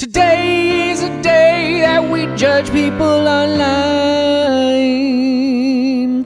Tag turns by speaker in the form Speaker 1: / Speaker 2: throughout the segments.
Speaker 1: Today is a day that we judge people online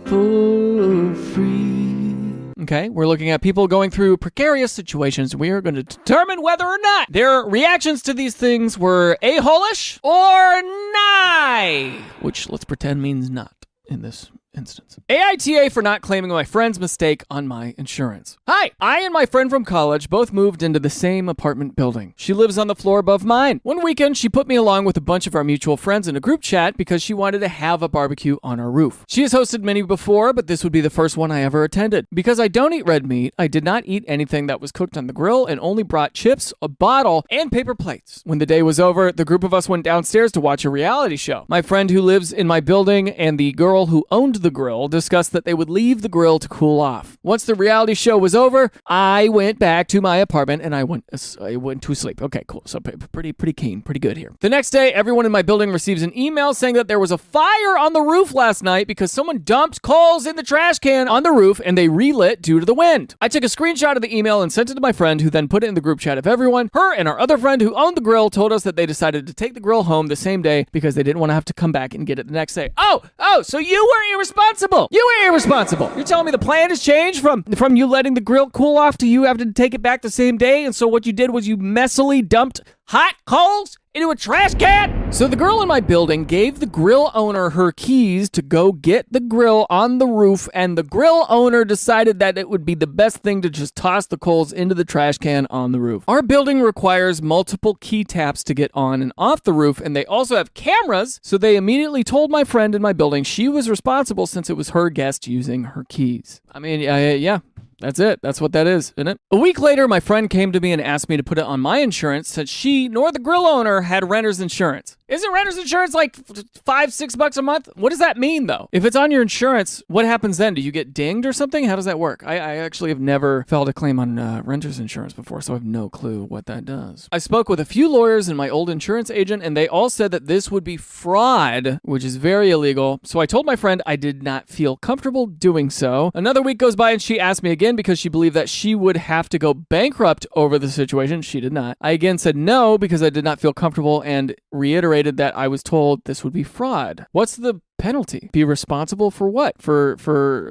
Speaker 1: for free. Okay, we're looking at people going through precarious situations. We are going to determine whether or not their reactions to these things were a-hole-ish or nigh, which let's pretend means not in this instance. AITA for not claiming my friend's mistake on my insurance. Hi, I and my friend from college both moved into the same apartment building. She lives on the floor above mine. One weekend, she put me along with a bunch of our mutual friends in a group chat because she wanted to have a barbecue on our roof. She has hosted many before, but this would be the first one I ever attended. Because I don't eat red meat, I did not eat anything that was cooked on the grill and only brought chips, a bottle, and paper plates. When the day was over, the group of us went downstairs to watch a reality show. My friend who lives in my building and the girl who owned the grill discussed that they would leave the grill to cool off. Once the reality show was over, I went back to my apartment and I went to sleep. Okay, cool. So pretty keen, pretty good here. The next day, everyone in my building receives an email saying that there was a fire on the roof last night because someone dumped coals in the trash can on the roof and they relit due to the wind. I took a screenshot of the email and sent it to my friend, who then put it in the group chat of everyone. Her and our other friend who owned the grill told us that they decided to take the grill home the same day because they didn't want to have to come back and get it the next day. Oh, so you were irresponsible. You were irresponsible. You're telling me the plan has changed from you letting the grill cool off to you having to take it back the same day, and so what you did was you messily dumped hot coals into a trash can? So the girl in my building gave the grill owner her keys to go get the grill on the roof, and the grill owner decided that it would be the best thing to just toss the coals into the trash can on the roof. Our building requires multiple key taps to get on and off the roof, and they also have cameras, so they immediately told my friend in my building she was responsible since it was her guest using her keys. I mean, yeah. That's it. That's what that is, isn't it? A week later, my friend came to me and asked me to put it on my insurance since she nor the grill owner had renter's insurance. Isn't renter's insurance like $5-6 a month? What does that mean, though? If it's on your insurance, what happens then? Do you get dinged or something? How does that work? I actually have never filed a claim on renter's insurance before, so I have no clue what that does. I spoke with a few lawyers and my old insurance agent, and they all said that this would be fraud, which is very illegal. So I told my friend I did not feel comfortable doing so. Another week goes by and she asked me again because she believed that she would have to go bankrupt over the situation. She did not. I again said no because I did not feel comfortable and reiterated that I was told this would be fraud. What's the penalty? Be responsible for what? For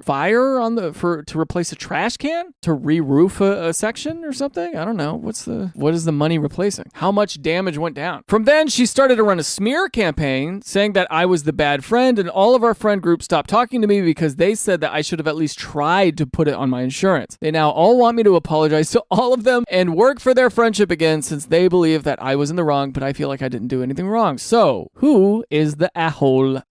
Speaker 1: fire to replace a trash can? To re-roof a section or something? I don't know. What is the money replacing? How much damage went down? From then, she started to run a smear campaign saying that I was the bad friend, and all of our friend group stopped talking to me because they said that I should have at least tried to put it on my insurance. They now all want me to apologize to all of them and work for their friendship again since they believe that I was in the wrong, but I feel like I didn't do anything wrong. So, who is the a-hole?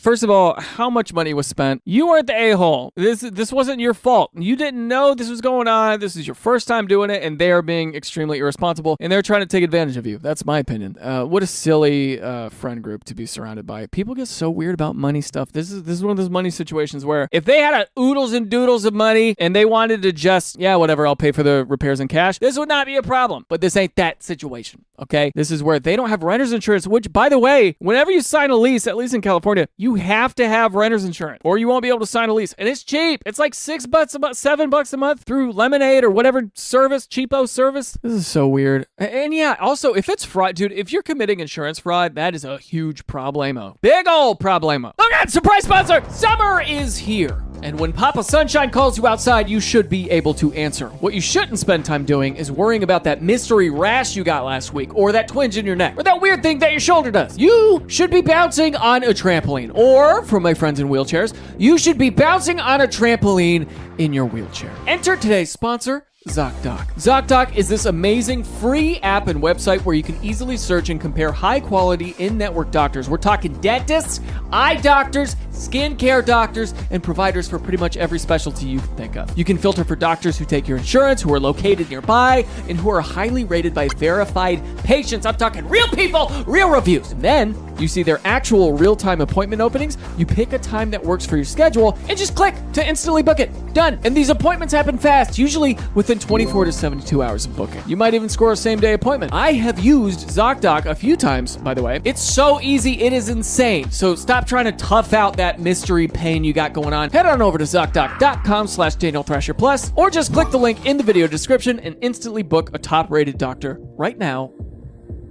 Speaker 1: First of all, how much money was spent? You weren't the a-hole. This wasn't your fault. You didn't know this was going on. This is your first time doing it, and they are being extremely irresponsible, and they're trying to take advantage of you. That's my opinion. What a silly friend group to be surrounded by. People get so weird about money stuff. This is one of those money situations where if they had a oodles and doodles of money and they wanted to just, whatever, I'll pay for the repairs in cash, this would not be a problem. But this ain't that situation, okay? This is where they don't have renter's insurance, which, by the way, whenever you sign a lease, at least in California, you have to have renter's insurance or you won't be able to sign a lease. And it's cheap. It's like $6 a month, $7 a month through Lemonade or whatever service, cheapo service. This is so weird. And yeah, also, if it's fraud, dude, if you're committing insurance fraud, that is a huge problemo. Big old problemo. Oh God, surprise sponsor! Summer is here. And when Papa Sunshine calls you outside, you should be able to answer. What you shouldn't spend time doing is worrying about that mystery rash you got last week, or that twinge in your neck, or that weird thing that your shoulder does. You should be bouncing on a trampoline. Or, for my friends in wheelchairs, you should be bouncing on a trampoline in your wheelchair. Enter today's sponsor, ZocDoc. ZocDoc is this amazing free app and website where you can easily search and compare high-quality in-network doctors. We're talking dentists, eye doctors, skincare doctors, and providers for pretty much every specialty you can think of. You can filter for doctors who take your insurance, who are located nearby, and who are highly rated by verified patients. I'm talking real people, real reviews. And then you see their actual real-time appointment openings. You pick a time that works for your schedule and just click to instantly book it. Done. And these appointments happen fast, usually within 24 to 72 hours of booking. You might even score a same-day appointment. I have used ZocDoc a few times, by the way. It's so easy, it is insane. So stop trying to tough out that mystery pain you got going on. Head on over to ZocDoc.com/DanielThrasher+, or just click the link in the video description and instantly book a top-rated doctor right now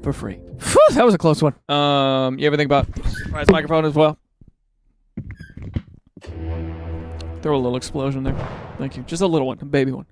Speaker 1: for free. Whew, that was a close one. You ever think about surprise microphone as well? Throw a little explosion there. Thank you. Just a little one, a baby one.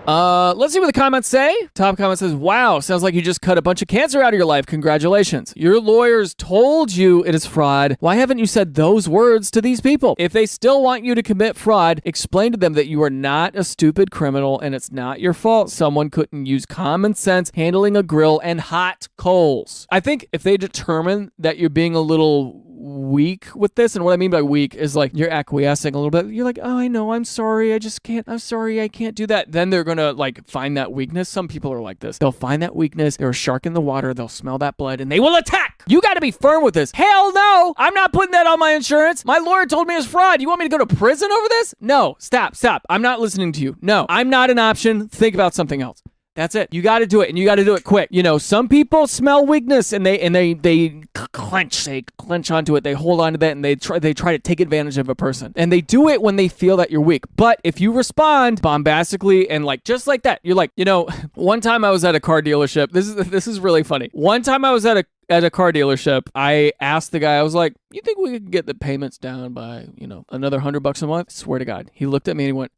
Speaker 1: Let's see what the comments say. Top comment says, wow, sounds like you just cut a bunch of cancer out of your life. Congratulations. Your lawyers told you it is fraud. Why haven't you said those words to these people? If they still want you to commit fraud, explain to them that you are not a stupid criminal and it's not your fault someone couldn't use common sense handling a grill and hot coals. I think if they determine that you're being a little weak with this, and what I mean by weak is like you're acquiescing a little bit, you're like, oh, I know, I'm sorry, I'm sorry, I can't do that, then they're gonna like find that weakness. Some people are like this. They'll find that weakness, they're a shark in the water, they'll smell that blood, and they will attack. You gotta be firm with this. Hell no, I'm not putting that on my insurance. My lawyer told me it's fraud. You want me to go to prison over this? No, stop. I'm not listening to you. No, I'm not an option. Think about something else. That's it. You got to do it, and you got to do it quick. You know, some people smell weakness, and they clench onto it. They hold on to that, and they try to take advantage of a person. And they do it when they feel that you're weak. But if you respond bombastically and like just like that, you're like, you know, one time I was at a car dealership. This is really funny. One time I was at a car dealership, I asked the guy, I was like, you think we could get the payments down by, you know, another $100 a month? I swear to God. He looked at me and he went,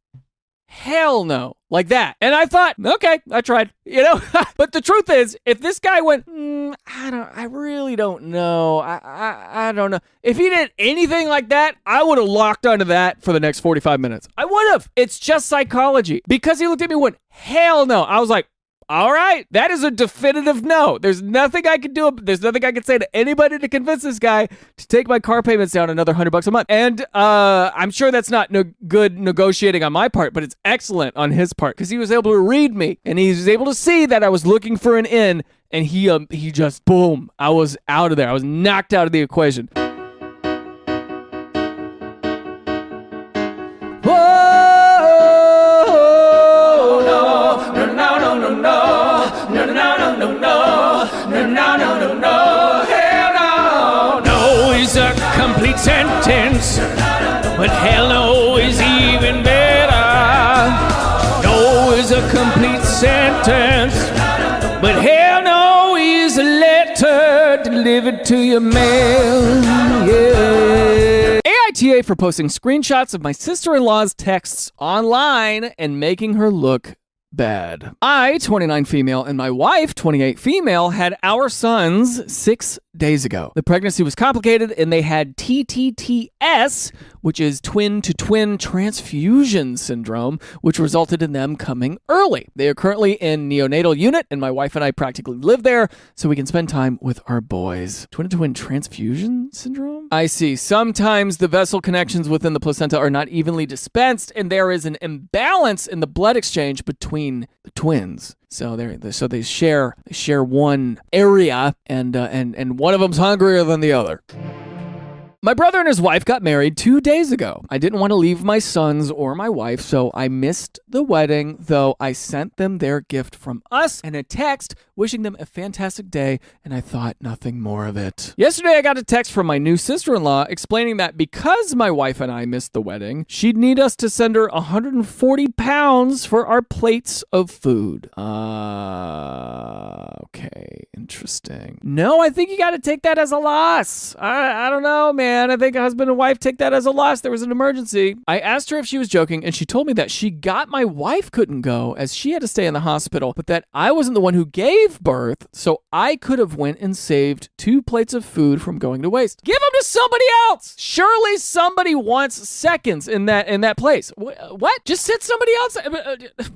Speaker 1: hell no. Like that. And I thought, okay, I tried, you know. But the truth is, if this guy went, I really don't know. I don't know. If he did anything like that, I would have locked onto that for the next 45 minutes. I would have. It's just psychology. Because he looked at me and went, hell no. I was like, all right, that is a definitive no. There's nothing I can do. There's nothing I can say to anybody to convince this guy to take my car payments down another $100 a month. And I'm sure that's not good negotiating on my part, but it's excellent on his part because he was able to read me and he was able to see that I was looking for an in, and he just boom, I was out of there. I was knocked out of the equation.
Speaker 2: Complete sentence, but hell no is even better. No is a complete sentence, but hell no is a letter delivered to your mail. Yeah.
Speaker 1: AITA for posting screenshots of my sister-in-law's texts online and making her look bad. I, 29 female, and my wife, 28 female, had our sons 6 days ago. The pregnancy was complicated and they had TTTS, which is twin-to-twin transfusion syndrome, which resulted in them coming early. They are currently in neonatal unit and my wife and I practically live there so we can spend time with our boys. Twin-to-twin transfusion syndrome? I see. Sometimes the vessel connections within the placenta are not evenly dispensed and there is an imbalance in the blood exchange between the twins. So they share one area, and one of them's hungrier than the other. My brother and his wife got married 2 days ago. I didn't want to leave my sons or my wife, so I missed the wedding, though I sent them their gift from us and a text wishing them a fantastic day, and I thought nothing more of it. Yesterday, I got a text from my new sister-in-law explaining that because my wife and I missed the wedding, she'd need us to send her 140 pounds for our plates of food. Okay, interesting. No, I think you got to take that as a loss. I don't know, man. I think a husband and wife take that as a loss. There was an emergency. I asked her if she was joking, and she told me that she got my wife couldn't go as she had to stay in the hospital, but that I wasn't the one who gave birth, so I could have went and saved 2 plates of food from going to waste. Give them to somebody else. Surely somebody wants seconds in that place. What? Just sit somebody else.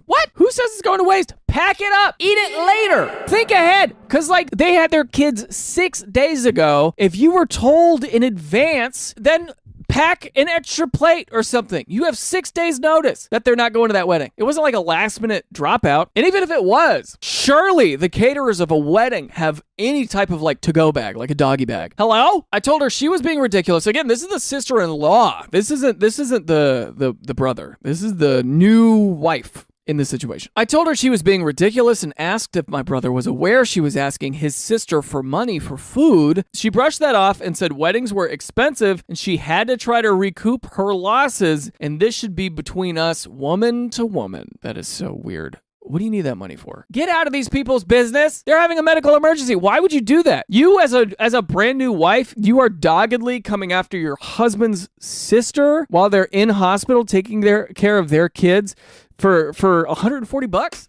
Speaker 1: What? Who says it's going to waste? Pack it up. Eat it later. Think ahead. Because, like, they had their kids 6 days ago. If you were told in advance, then pack an extra plate or something. You have 6 days notice that they're not going to that wedding. It wasn't like a last minute dropout. And even if it was, surely the caterers of a wedding have any type of like to-go bag, like a doggy bag. Hello? I told her she was being ridiculous. Again, this is the sister-in-law. This isn't the brother. This is the new wife in this situation. I told her she was being ridiculous and asked if my brother was aware she was asking his sister for money for food. She brushed that off and said weddings were expensive and she had to try to recoup her losses, and this should be between us, woman to woman. That is so weird. What do you need that money for? Get out of these people's business. They're having a medical emergency. Why would you do that? You as a brand new wife, you are doggedly coming after your husband's sister while they're in hospital taking care of their kids for $140?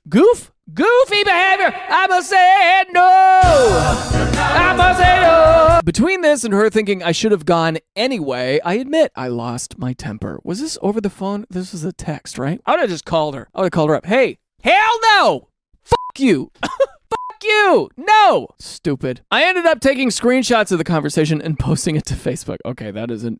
Speaker 1: Goofy behavior. I must say no. Between this and her thinking I should have gone anyway, I admit I lost my temper. Was this over the phone? This was a text, right? I would have just called her. I would have called her up. Hey, hell no. Fuck you. Fuck you. No. Stupid. I ended up taking screenshots of the conversation and posting it to Facebook. Okay,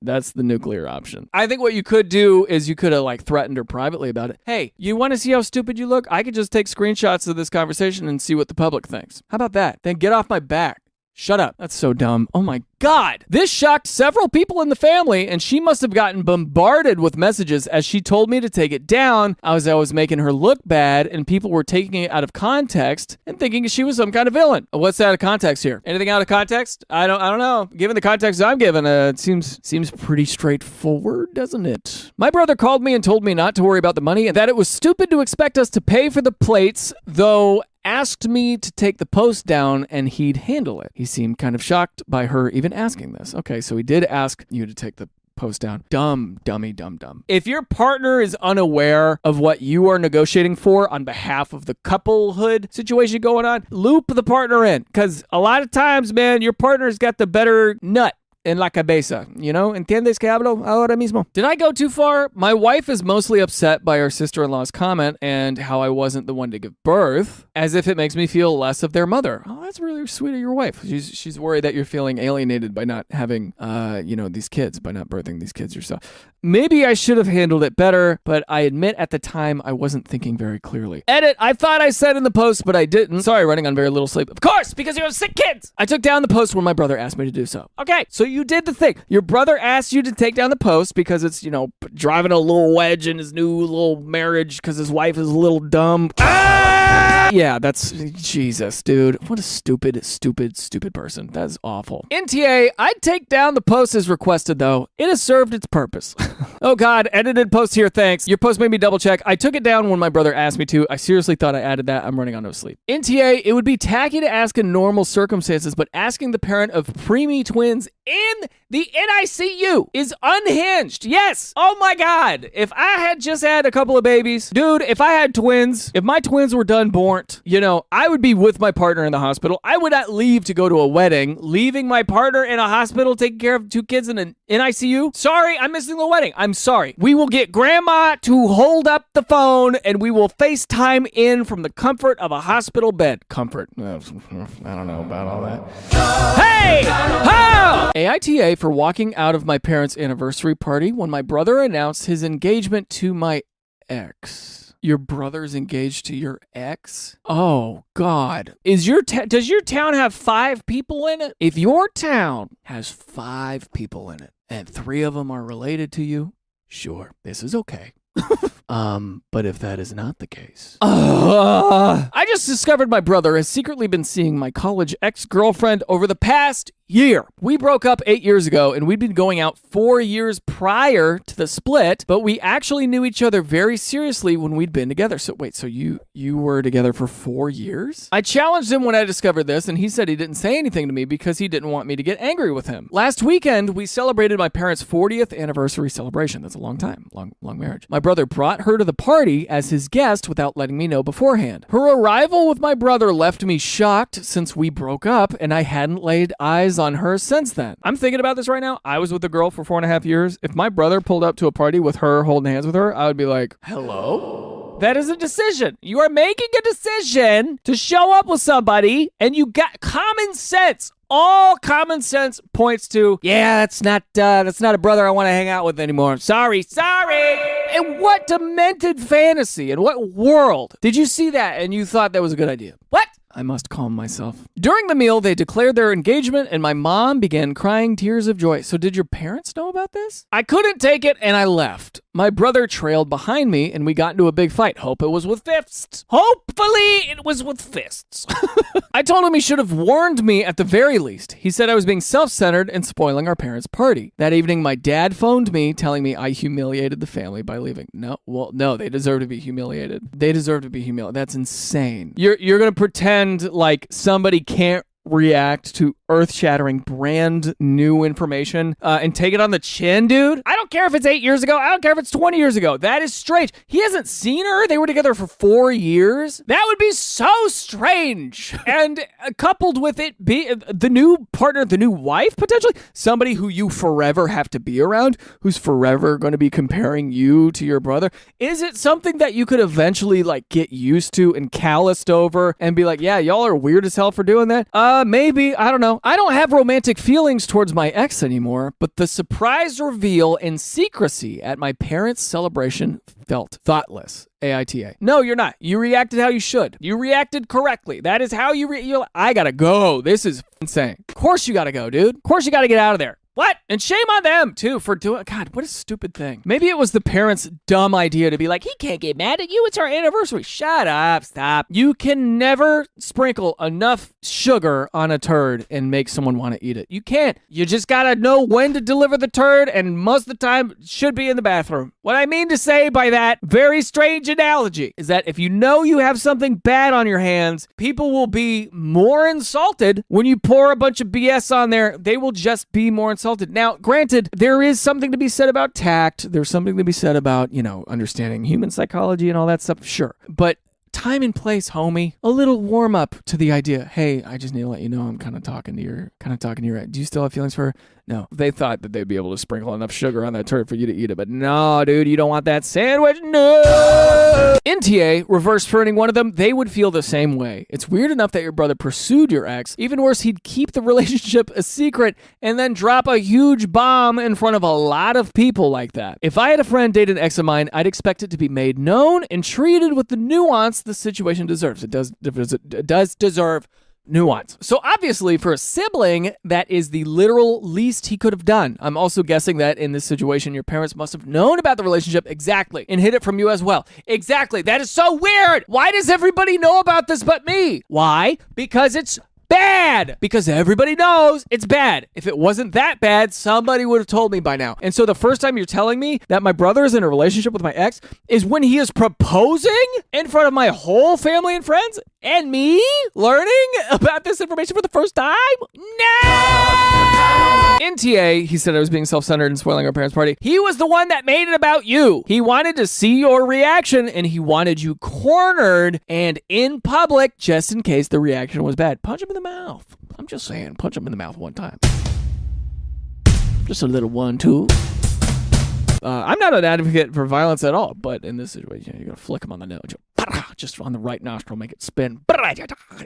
Speaker 1: that's the nuclear option. I think what you could do is you could have like threatened her privately about it. Hey, you want to see how stupid you look? I could just take screenshots of this conversation and see what the public thinks. How about that? Then get off my back. Shut up. That's so dumb. Oh my God. This shocked several people in the family, and she must have gotten bombarded with messages as she told me to take it down as I was making her look bad, and people were taking it out of context and thinking she was some kind of villain. What's out of context here? Anything out of context? I don't know. Given the context I'm given, it seems pretty straightforward, doesn't it? My brother called me and told me not to worry about the money and that it was stupid to expect us to pay for the plates, though asked me to take the post down and he'd handle it. He seemed kind of shocked by her even asking this. Okay, so he did ask you to take the post down. Dumb. If your partner is unaware of what you are negotiating for on behalf of the couplehood situation going on, loop the partner in. Because a lot of times, man, your partner's got the better nut en la cabeza, you know? ¿Entiendes que hablo ahora mismo? Did I go too far? My wife is mostly upset by our sister-in-law's comment and how I wasn't the one to give birth, as if it makes me feel less of their mother. Oh, that's really sweet of your wife. She's worried that you're feeling alienated by not having, these kids, by not birthing these kids yourself. Maybe I should have handled it better, but I admit at the time I wasn't thinking very clearly. Edit, I thought I said in the post, but I didn't. Sorry, running on very little sleep. Of course, because you have sick kids. I took down the post when my brother asked me to do so. Okay, so you did the thing. Your brother asked you to take down the post because it's, driving a little wedge in his new little marriage because his wife is a little dumb. Yeah, that's Jesus, dude. What a stupid person. That's awful. NTA, I'd take down the post as requested, though. It has served its purpose. Oh, God. Edited post here, thanks. Your post made me double check. I took it down when my brother asked me to. I seriously thought I added that. I'm running on no sleep. NTA, it would be tacky to ask in normal circumstances, but asking the parent of preemie twins in the NICU is unhinged. Yes. Oh, my God. If I had just had a couple of babies, dude, if I had twins, if my twins were done born, I would be with my partner in the hospital. I would not leave to go to a wedding, leaving my partner in a hospital taking care of two kids in an NICU. Sorry, I'm missing the wedding. I'm sorry. We will get grandma to hold up the phone and we will FaceTime in from the comfort of a hospital bed. Comfort. I don't know about all that. Hey! Ho! AITA for walking out of my parents' anniversary party when my brother announced his engagement to my ex. Your brother's engaged to your ex? Oh, God. Does your town have 5 people in it? If your town has 5 people in it and 3 of them are related to you, sure, this is okay. But if that is not the case, I just discovered my brother has secretly been seeing my college ex-girlfriend over the past year. We broke up 8 years ago and we'd been going out 4 years prior to the split, but we actually knew each other very seriously when we'd been together. So wait, so you were together for 4 years? I challenged him when I discovered this and he said he didn't say anything to me because he didn't want me to get angry with him. Last weekend, we celebrated my parents' 40th anniversary celebration. That's a long time, long marriage. My brother brought her to the party as his guest without letting me know beforehand. Her arrival with my brother left me shocked since we broke up and I hadn't laid eyes on her since then. I'm thinking about this right now. I was with a girl for 4.5 years. If my brother pulled up to a party with her holding hands with her, I would be like, hello? That is a decision. You are making a decision to show up with somebody and you got common sense. All common sense points to, yeah, that's not a brother I want to hang out with anymore. Sorry. And what demented fantasy and what world did you see that and you thought that was a good idea? What? I must calm myself. During the meal, they declared their engagement and my mom began crying tears of joy. So did your parents know about this? I couldn't take it and I left. My brother trailed behind me and we got into a big fight. Hope it was with fists. Hopefully it was with fists. I told him he should have warned me at the very least. He said I was being self-centered and spoiling our parents' party. That evening, my dad phoned me telling me I humiliated the family by leaving. No, they deserve to be humiliated. They deserve to be humiliated. That's insane. You're going to pretend like somebody can't react to earth-shattering brand new information and take it on the chin, dude. I don't care if it's 8 years ago. I don't care if it's 20 years ago. That is strange. He hasn't seen her. They were together for 4 years. That would be so strange. And coupled with it be the new partner, the new wife, potentially somebody who you forever have to be around, who's forever going to be comparing you to your brother. Is it something that you could eventually like get used to and calloused over and be like, yeah, y'all are weird as hell for doing that? Maybe. I don't know. I don't have romantic feelings towards my ex anymore, but the surprise reveal and secrecy at my parents' celebration felt thoughtless. AITA. No, you're not. You reacted how you should. You reacted correctly. That is how you're I gotta go. This is insane. Of course you gotta go, dude. Of course you gotta get out of there. What? And shame on them, too, for doing... God, what a stupid thing. Maybe it was the parents' dumb idea to be like, he can't get mad at you. It's our anniversary. Shut up. Stop. You can never sprinkle enough sugar on a turd and make someone want to eat it. You can't. You just got to know when to deliver the turd, and most of the time, it should be in the bathroom. What I mean to say by that very strange analogy is that if you know you have something bad on your hands, people will be more insulted when you pour a bunch of BS on there. They will just be more insulted. Now, granted, there is something to be said about tact. There's something to be said about, understanding human psychology and all that stuff. Sure. But time and place, homie. A little warm up to the idea. Hey, I just need to let you know I'm kind of talking to your, do you still have feelings for her? No. They thought that they'd be able to sprinkle enough sugar on that turd for you to eat it, but no, dude, you don't want that sandwich. No. NTA, reverse ferning one of them, they would feel the same way. It's weird enough that your brother pursued your ex. Even worse, he'd keep the relationship a secret and then drop a huge bomb in front of a lot of people like that. If I had a friend date an ex of mine, I'd expect it to be made known and treated with the nuance the situation deserves. It does deserve nuance. So obviously for a sibling, that is the literal least he could have done. I'm also guessing that in this situation, your parents must have known about the relationship exactly and hid it from you as well. Exactly. That is so weird. Why does everybody know about this but me? Why? Because it's bad. Because everybody knows it's bad. If it wasn't that bad, somebody would have told me by now. And so the first time you're telling me that my brother is in a relationship with my ex is when he is proposing in front of my whole family and friends and me learning about this information for the first time? No! NTA, he said I was being self-centered and spoiling our parents' party. He was the one that made it about you. He wanted to see your reaction and he wanted you cornered and in public just in case the reaction was bad. Punch him in the mouth. I'm just saying, punch him in the mouth one time. Just a little 1-2. I'm not an advocate for violence at all, but in this situation, you're going to flick him on the nose. Just on the right nostril, make it spin.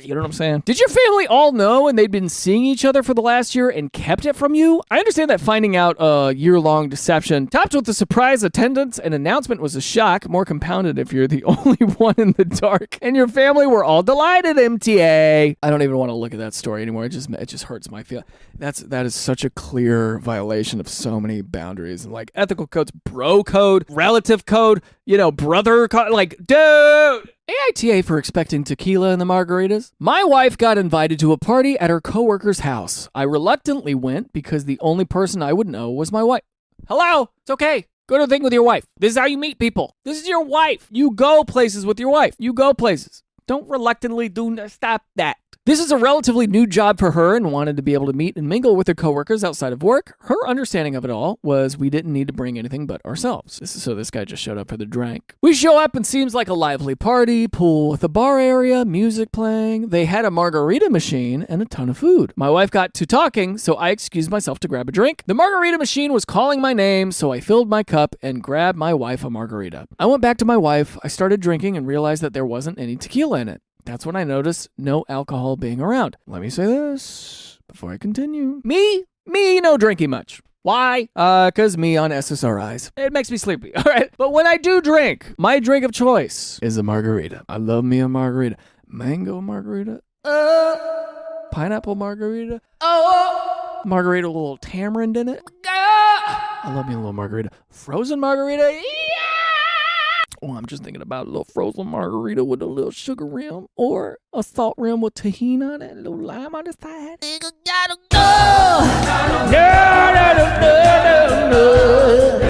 Speaker 1: You know what I'm saying? Did your family all know and they'd been seeing each other for the last year and kept it from you? I understand that finding out a year-long deception, topped with the surprise attendance and announcement, was a shock, more compounded if you're the only one in the dark. And your family were all delighted, MTA. I don't even want to look at that story anymore. It just hurts my feel. That is such a clear violation of so many boundaries, and like ethical codes, bro code, relative code, brother code, like, dude. AITA for expecting tequila in the margaritas. My wife got invited to a party at her coworker's house. I reluctantly went because the only person I would know was my wife. Hello? It's okay. Go to a thing with your wife. This is how you meet people. This is your wife. You go places with your wife. You go places. Don't reluctantly stop that. This is a relatively new job for her and wanted to be able to meet and mingle with her coworkers outside of work. Her understanding of it all was we didn't need to bring anything but ourselves. So this guy just showed up for the drink. We show up and seems like a lively party, pool with a bar area, music playing. They had a margarita machine and a ton of food. My wife got to talking, so I excused myself to grab a drink. The margarita machine was calling my name, so I filled my cup and grabbed my wife a margarita. I went back to my wife. I started drinking and realized that there wasn't any tequila in it. That's when I noticed no alcohol being around. Let me say this before I continue. Me, no drinking much. Why? Cause me on SSRIs. It makes me sleepy, all right? But when I do drink, my drink of choice is a margarita. I love me a margarita. Mango margarita. Pineapple margarita. Margarita with a little tamarind in it. I love me a little margarita. Frozen margarita? Yeah! Oh, I'm just thinking about a little frozen margarita with a little sugar rim or a salt rim with tahini on it, a little lime on the side. Nigga gotta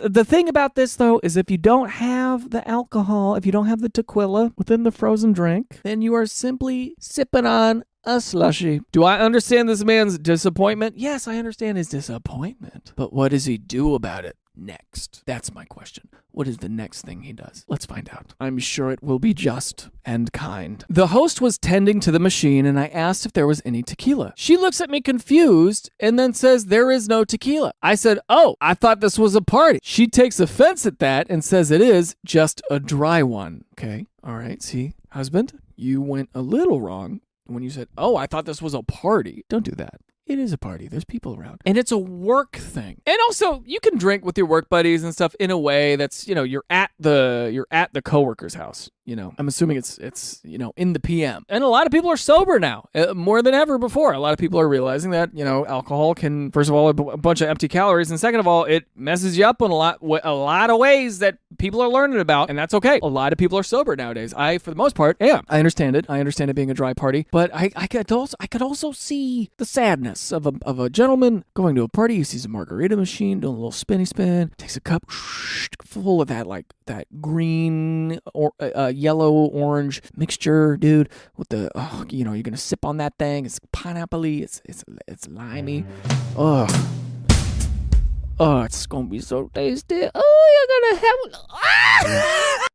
Speaker 1: go! The thing about this, though, is if you don't have the alcohol, if you don't have the tequila within the frozen drink, then you are simply sipping on a slushy. Do I understand this man's disappointment? Yes, I understand his disappointment. But what does he do about it next? That's my question. What is the next thing he does? Let's find out. I'm sure it will be just and kind. The host was tending to the machine and I asked if there was any tequila. She looks at me confused and then says there is no tequila. I said, oh, I thought this was a party. She takes offense at that and says it is just a dry one. Okay, all right, see, husband, you went a little wrong when you said, oh, I thought this was a party. Don't do that. It is a party. There's people around. And it's a work thing. And also, you can drink with your work buddies and stuff in a way that's, you're at the coworker's house. I'm assuming it's in the PM. And a lot of people are sober now, more than ever before. A lot of people are realizing that, alcohol can, first of all, a bunch of empty calories. And second of all, it messes you up in a lot of ways that people are learning about. And that's okay. A lot of people are sober nowadays. I, for the most part, am. I understand it. I understand it being a dry party. But I could also see the sadness of a gentleman going to a party. He sees a margarita machine doing a little spinny spin, takes a cup full of that green or yellow orange mixture, dude, with the you're gonna sip on that thing. It's pineapple-y, it's limey. It's gonna be so tasty. You're gonna have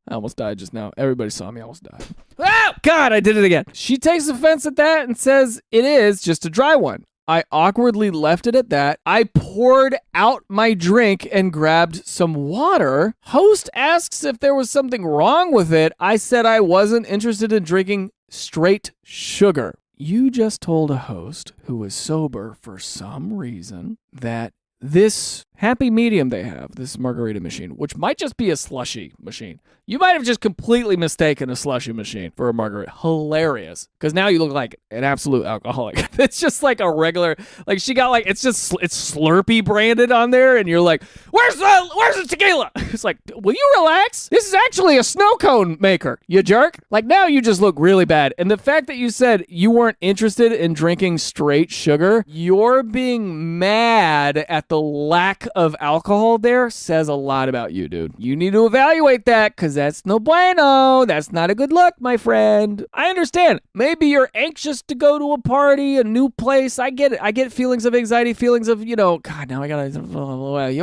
Speaker 1: I almost died just now. Everybody saw me. I almost died. Oh God, I did it again. She takes offense at that and says it is just a dry one. I awkwardly left it at that. I poured out my drink and grabbed some water. Host asks if there was something wrong with it. I said I wasn't interested in drinking straight sugar. You just told a host who was sober for some reason that this happy medium they have, this margarita machine, which might just be a slushy machine. You might have just completely mistaken a slushy machine for a margarita. Hilarious. Because now you look like an absolute alcoholic. It's just like a regular, she got it's Slurpee branded on there and you're like, where's the tequila? It's like, will you relax? This is actually a snow cone maker, you jerk. Now you just look really bad. And the fact that you said you weren't interested in drinking straight sugar, you're being mad at the lack of alcohol there says a lot about you, dude. You need to evaluate that because that's no bueno. That's not a good look, my friend. I understand. Maybe you're anxious to go to a party, a new place. I get it. I get feelings of anxiety, feelings of, God, now I gotta,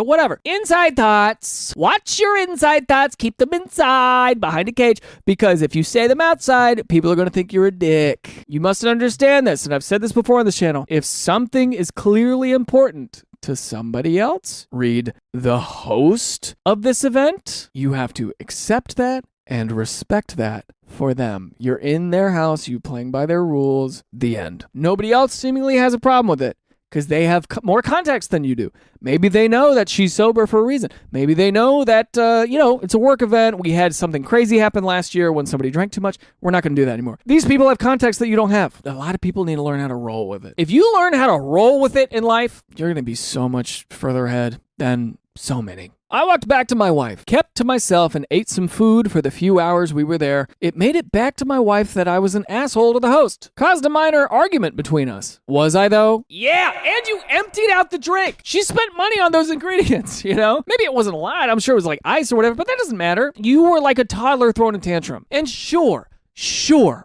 Speaker 1: whatever. Inside thoughts. Watch your inside thoughts. Keep them inside, behind a cage, because if you say them outside, people are going to think you're a dick. You must understand this, and I've said this before on this channel. If something is clearly important to somebody else, read the host of this event, you have to accept that and respect that for them. You're in their house, you playing by their rules, the end. Nobody else seemingly has a problem with it because they have more context than you do. Maybe they know that she's sober for a reason. Maybe they know that, it's a work event. We had something crazy happen last year when somebody drank too much. We're not going to do that anymore. These people have context that you don't have. A lot of people need to learn how to roll with it. If you learn how to roll with it in life, you're going to be so much further ahead than so many. I walked back to my wife, kept to myself, and ate some food for the few hours we were there. It made it back to my wife that I was an asshole to the host. Caused a minor argument between us. Was I, though? Yeah, and you emptied out the drink. She spent money on those ingredients, Maybe it wasn't a lot. I'm sure it was ice or whatever, but that doesn't matter. You were like a toddler throwing a tantrum. And sure,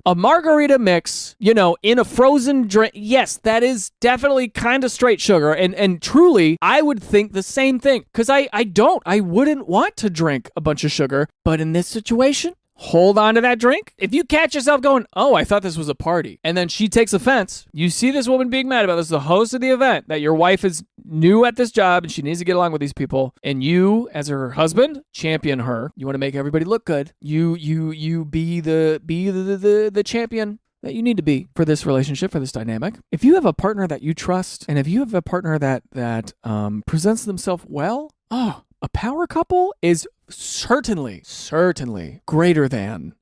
Speaker 1: a margarita mix, in a frozen drink, yes, that is definitely kind of straight sugar. And truly, I would think the same thing. Because I wouldn't want to drink a bunch of sugar. But in this situation, hold on to that drink. If you catch yourself going, oh, I thought this was a party, and then she takes offense, you see this woman being mad about this, the host of the event, that your wife is new at this job and she needs to get along with these people, and you, as her husband, champion her. You want to make everybody look good. You be the champion that you need to be for this relationship, for this dynamic. If you have a partner that you trust, and if you have a partner that presents themselves well, a power couple is certainly greater than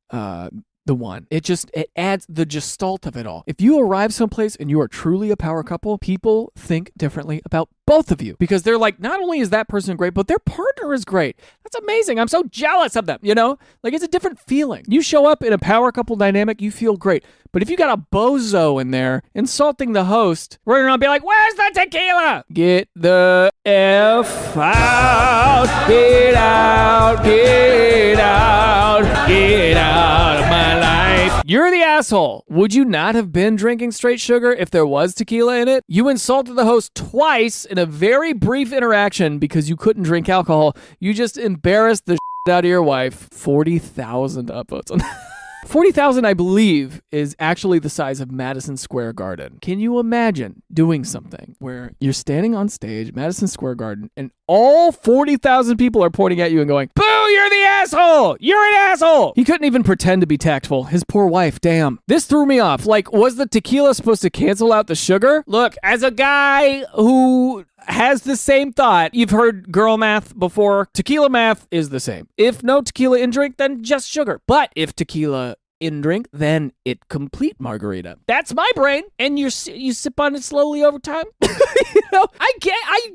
Speaker 1: the one. It adds the gestalt of it all. If you arrive someplace and you are truly a power couple, people think differently about both of you because they're like, not only is that person great, but their partner is great. That's amazing. I'm so jealous of them, Like, it's a different feeling. You show up in a power couple dynamic, you feel great. But if you got a bozo in there insulting the host, running around be like, where's the tequila? Get the F out. Get out. Get out. Get out of my life. You're the asshole. Would you not have been drinking straight sugar if there was tequila in it? You insulted the host twice in a very brief interaction because you couldn't drink alcohol. You just embarrassed the out of your wife. 40,000 upvotes on that. 40,000, I believe, is actually the size of Madison Square Garden. Can you imagine doing something where you're standing on stage, Madison Square Garden, and all 40,000 people are pointing at you and going, boo, you're the asshole! You're an asshole! He couldn't even pretend to be tactful. His poor wife, damn. This threw me off. Like, was the tequila supposed to cancel out the sugar? Look, as a guy who has the same thought, you've heard girl math before. Tequila math is the same. If no tequila in drink, then just sugar. But if tequila in drink, then it complete margarita. That's my brain. And you sip on it slowly over time. I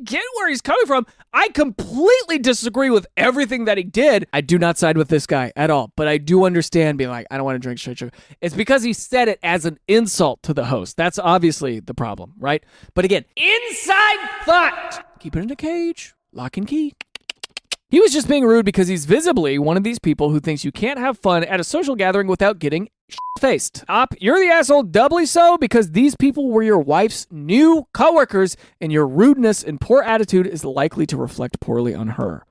Speaker 1: get where he's coming from. I completely disagree with everything that he did. I do not side with this guy at all, but I do understand being like, I don't want to drink straight sugar. It's because he said it as an insult to the host. That's obviously the problem, right? But again, inside thought. Keep it in a cage. Lock and key. He was just being rude because he's visibly one of these people who thinks you can't have fun at a social gathering without getting faced. You're the asshole doubly so because these people were your wife's new coworkers and your rudeness and poor attitude is likely to reflect poorly on her.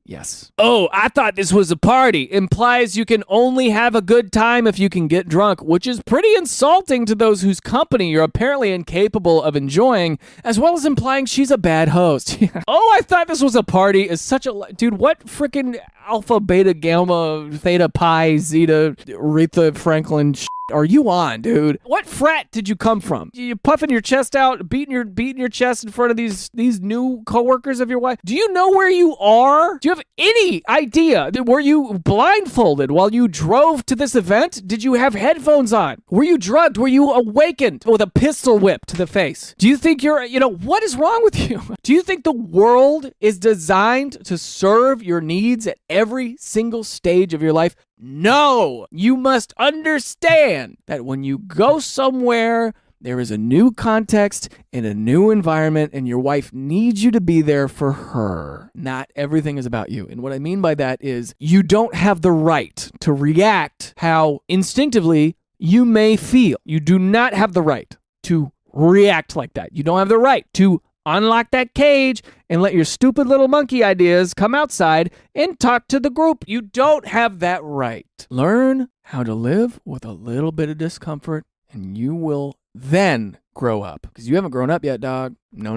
Speaker 1: Yes. Oh, I thought this was a party. Implies you can only have a good time if you can get drunk, which is pretty insulting to those whose company you're apparently incapable of enjoying, as well as implying she's a bad host. Oh, I thought this was a party is such a... Dude, what freaking alpha, beta, gamma, theta, pi, zeta, Aretha Franklin are you on, dude? What frat did you come from? You puffing your chest out, beating your chest in front of these new coworkers of your wife? Do you know where you are? Do you have any idea? Were you blindfolded while you drove to this event? Did you have headphones on? Were you drugged? Were you awakened with a pistol whip to the face? Do you think what is wrong with you? Do you think the world is designed to serve your needs at every single stage of your life? No, you must understand that when you go somewhere, there is a new context and a new environment, and your wife needs you to be there for her. Not everything is about you. And what I mean by that is you don't have the right to react how instinctively you may feel. You do not have the right to react like that. You don't have the right to unlock that cage and let your stupid little monkey ideas come outside and talk to the group. You don't have that right. Learn how to live with a little bit of discomfort and you will then grow up. Because you haven't grown up yet, dog. No.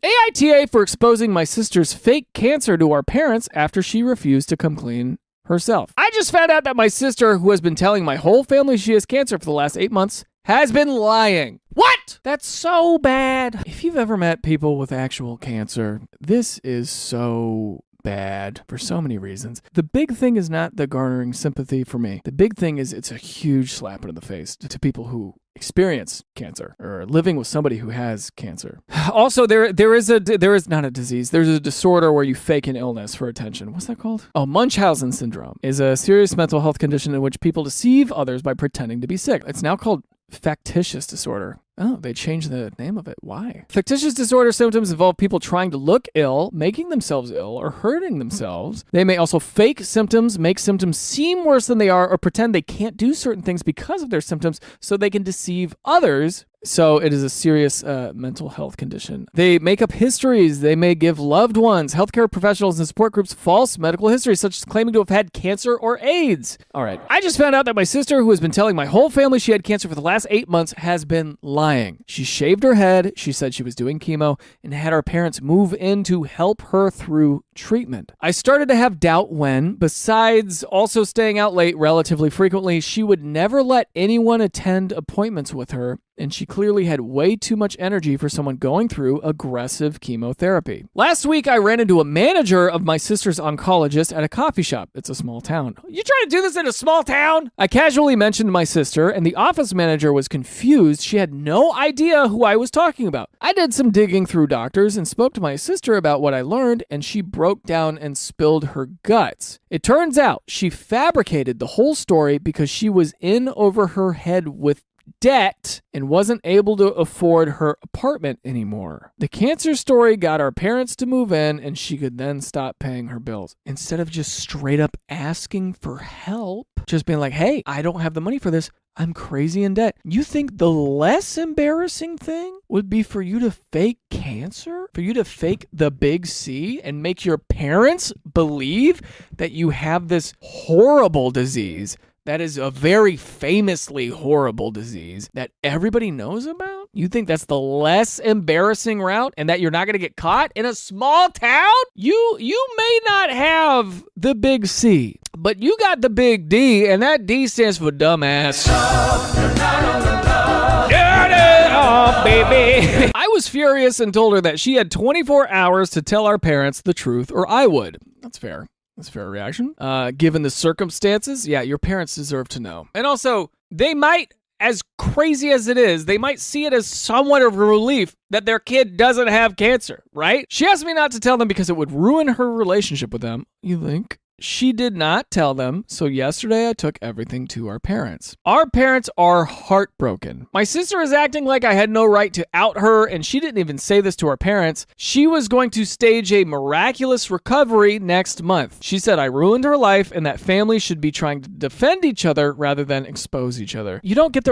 Speaker 1: AITA for exposing my sister's fake cancer to our parents after she refused to come clean herself. I just found out that my sister, who has been telling my whole family she has cancer for the last 8 months, has been lying. What? That's so bad. If you've ever met people with actual cancer, this is so bad for so many reasons. The big thing is not the garnering sympathy for me. The big thing is it's a huge slap in the face to people who experience cancer or living with somebody who has cancer. Also, there is not a disease. There's a disorder where you fake an illness for attention. What's that called? Oh, Munchausen syndrome is a serious mental health condition in which people deceive others by pretending to be sick. It's now called factitious disorder. Oh, they changed the name of it. Why? Factitious disorder symptoms involve people trying to look ill, making themselves ill, or hurting themselves. They may also fake symptoms, make symptoms seem worse than they are, or pretend they can't do certain things because of their symptoms so they can deceive others. So it is a serious mental health condition. They make up histories. They may give loved ones, healthcare professionals, and support groups false medical histories, such as claiming to have had cancer or AIDS. All right. I just found out that my sister, who has been telling my whole family she had cancer for the last 8 months, has been lying. She shaved her head. She said she was doing chemo and had our parents move in to help her through treatment. I started to have doubt when, besides also staying out late relatively frequently, she would never let anyone attend appointments with her, and she clearly had way too much energy for someone going through aggressive chemotherapy. Last week, I ran into a manager of my sister's oncologist at a coffee shop. It's a small town. You trying to do this in a small town? I casually mentioned my sister, and the office manager was confused. She had no idea who I was talking about. I did some digging through doctors and spoke to my sister about what I learned, and she broke down and spilled her guts. It turns out she fabricated the whole story because she was in over her head with debt and wasn't able to afford her apartment anymore. The cancer story got our parents to move in and she could then stop paying her bills. Instead of just straight up asking for help, just being like, hey, I don't have the money for this. I'm crazy in debt. You think the less embarrassing thing would be for you to fake cancer? For you to fake the big C and make your parents believe that you have this horrible disease that is a very famously horrible disease that everybody knows about? You think that's the less embarrassing route and that you're not going to get caught in a small town? You may not have the big C, but you got the big D, and that D stands for dumbass. Baby. I was furious and told her that she had 24 hours to tell our parents the truth or I would. That's fair. That's a fair reaction. Given the circumstances, yeah, your parents deserve to know. And also, they might, as crazy as it is, they might see it as somewhat of a relief that their kid doesn't have cancer, right? She asked me not to tell them because it would ruin her relationship with them. You think? She did not tell them, so yesterday I took everything to our parents. Our parents are heartbroken. My sister is acting like I had no right to out her, and she didn't even say this to our parents. She was going to stage a miraculous recovery next month. She said I ruined her life and that families should be trying to defend each other rather than expose each other. You don't get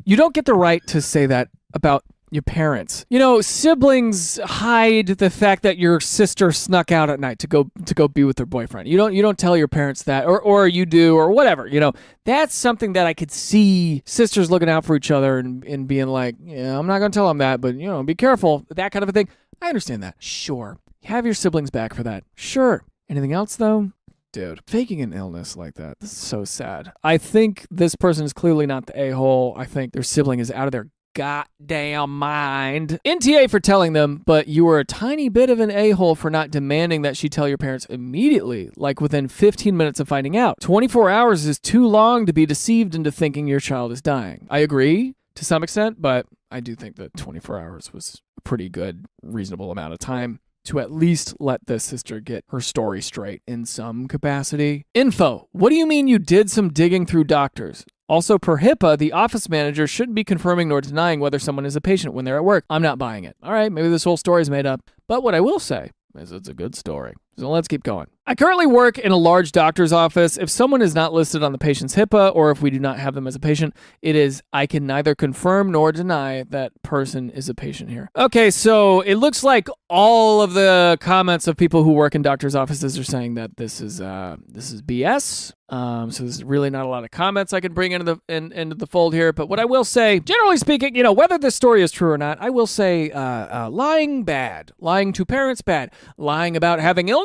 Speaker 1: you don't get the right to say that about your parents. You know, siblings hide the fact that your sister snuck out at night to go be with her boyfriend. You don't tell your parents that, or you do, or whatever. You know, that's something that I could see sisters looking out for each other and being like, yeah, I'm not gonna tell them that, but you know, be careful. That kind of a thing. I understand that. Sure, have your siblings back for that. Sure. Anything else though? Dude, faking an illness like that, this is so sad. I think this person is clearly not the a-hole. I think their sibling is out of their goddamn mind. NTA for telling them, but you were a tiny bit of an a-hole for not demanding that she tell your parents immediately, like within 15 minutes of finding out. 24 hours is too long to be deceived into thinking your child is dying. I agree to some extent, but I do think that 24 hours was a pretty good, reasonable amount of time to at least let the sister get her story straight in some capacity. Info. What do you mean you did some digging through doctors? Also, per HIPAA, the office manager shouldn't be confirming nor denying whether someone is a patient when they're at work. I'm not buying it. All right, maybe this whole story is made up. But what I will say is it's a good story. So let's keep going. I currently work in a large doctor's office. If someone is not listed on the patient's HIPAA, or if we do not have them as a patient, it is I can neither confirm nor deny that person is a patient here. Okay, so it looks like all of the comments of people who work in doctor's offices are saying that this is BS. So there's really not a lot of comments I can bring into the fold here. But what I will say, generally speaking, you know, whether this story is true or not, I will say lying bad, lying to parents bad, lying about having illness.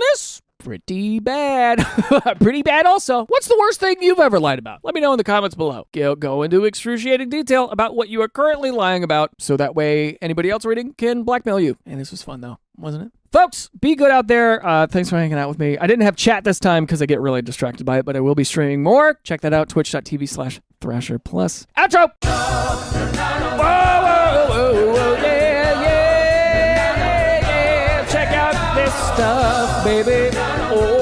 Speaker 1: Pretty bad. Pretty bad also. What's the worst thing you've ever lied about? Let me know in the comments below. Go into excruciating detail about what you are currently lying about, so that way anybody else reading can blackmail you. And this was fun though, wasn't it? Folks, be good out there. Thanks for hanging out with me. I didn't have chat this time because I get really distracted by it, but I will be streaming more. Check that out, twitch.tv/ThrasherPlus. Outro! Whoa, whoa, whoa, whoa, yeah. Check out this stuff, baby. Oh.